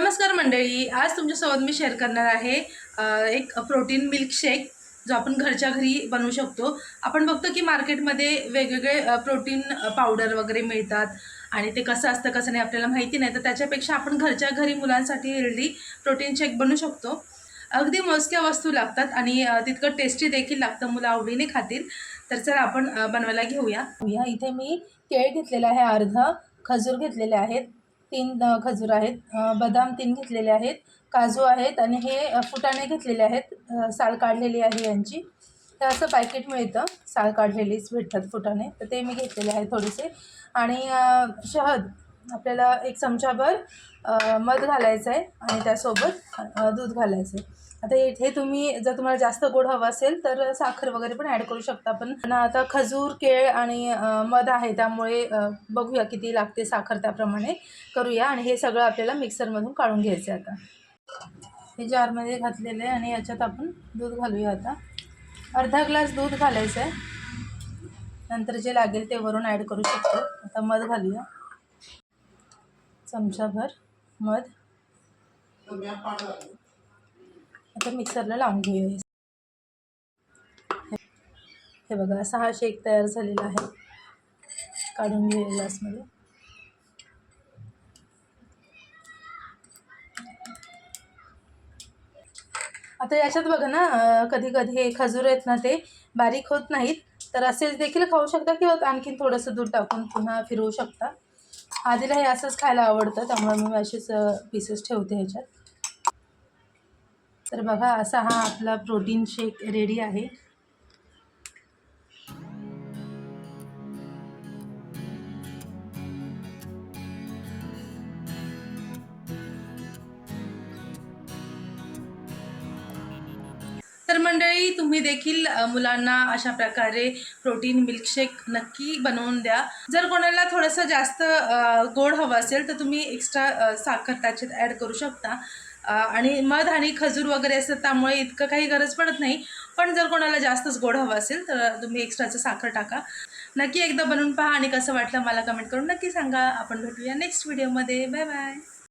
नमस्कार मंडळी, आज तुमच्यासोबत मी शेअर करणार आहे एक प्रोटीन मिल्कशेक जो आपण घरच्या घरी बनवू शकतो। आपण बघतो की मार्केटमध्ये वेगवेगळे प्रोटीन पावडर वगैरे मिळतात आणि ते कसं असतं कसं नाही आपल्याला माहिती नाही, तर त्याच्यापेक्षा आपण घरच्या घरी मुलांसाठी हेल्दी प्रोटीन शेक बनवू शकतो। अगदी मोजक्या वस्तू लागतात आणि तितकं टेस्टी देखील लागतं, मुलं आवडीने खातील। तर चला आपण बनवायला घेऊया। इथे मी केळ घेतलेला आहे, अर्धा खजूर घेतलेले आहेत, 3 खजूर आहेत, बदाम 3 घेतलेले आहेत, काजू आहेत आणि हे फुटाणे घेतलेले आहेत, साल काढलेली आहे यांची। तर असं पॅकेट मिळतं, साल काढलेलीच भेटतात फुटाणे, तर ते मी घेतलेले आहे थोडेसे। आणि शहद आपल्याला 1 चमचाभर मध घालायचं आहे आणि त्यासोबत दूध घालायचं आहे। आता इथे तुम्ही जर तुम्हाला जास्त गोड हवं असेल तर साखर वगैरे पण ॲड करू शकता, पण आता खजूर, केळ आणि मध आहे त्यामुळे बघूया किती लागते साखर, त्याप्रमाणे करूया। आणि हे सगळं आपल्याला मिक्सरमधून काढून घ्यायचं आहे। आता हे जारमध्ये घातलेलं आहे आणि याच्यात आपण दूध घालूया। आता अर्धा ग्लास दूध घालायचं आहे, नंतर जे लागेल ते वरून ॲड करू शकतो। आता मध घालूया, चमचाभर मध। आता मिक्सरला लावून घेऊया। हे बघा, असा हा शेक तयार झालेला आहे, काढून घेऊया ग्लासमध्ये। आता याच्यात बघा ना, कधी कधी हे खजूर आहेत ना ते बारीक होत नाहीत, तर असेच देखील खाऊ शकता किंवा आणखीन थोडंसं दूध टाकून पुन्हा फिरवू शकता। आधीला हे असंच खायला आवडतं, त्यामुळे मी असेच पीसेस ठेवते ह्याच्यात। तर बघा, असा हा आपला प्रोटीन शेक रेडी आहे। तर मंडळी, तुम्ही देखील मुलांना अशा प्रकारे प्रोटीन मिल्कशेक नक्की बनवून द्या। जर कोणाला थोडंसं जास्त गोड हवं असेल तर तुम्ही एक्स्ट्रा साखर त्याच्यात ॲड करू शकता। आणि मध आणि खजूर वगैरे असतं त्यामुळे इतकं काही गरज पडत नाही, पण जर कोणाला जास्तच गोड हवं असेल तर तुम्ही एक्स्ट्राचं साखर टाका। नक्की एकदा बनवून पहा आणि कसं वाटलं मला कमेंट करून नक्की सांगा। आपण भेटूया नेक्स्ट व्हिडिओमध्ये। Bye bye.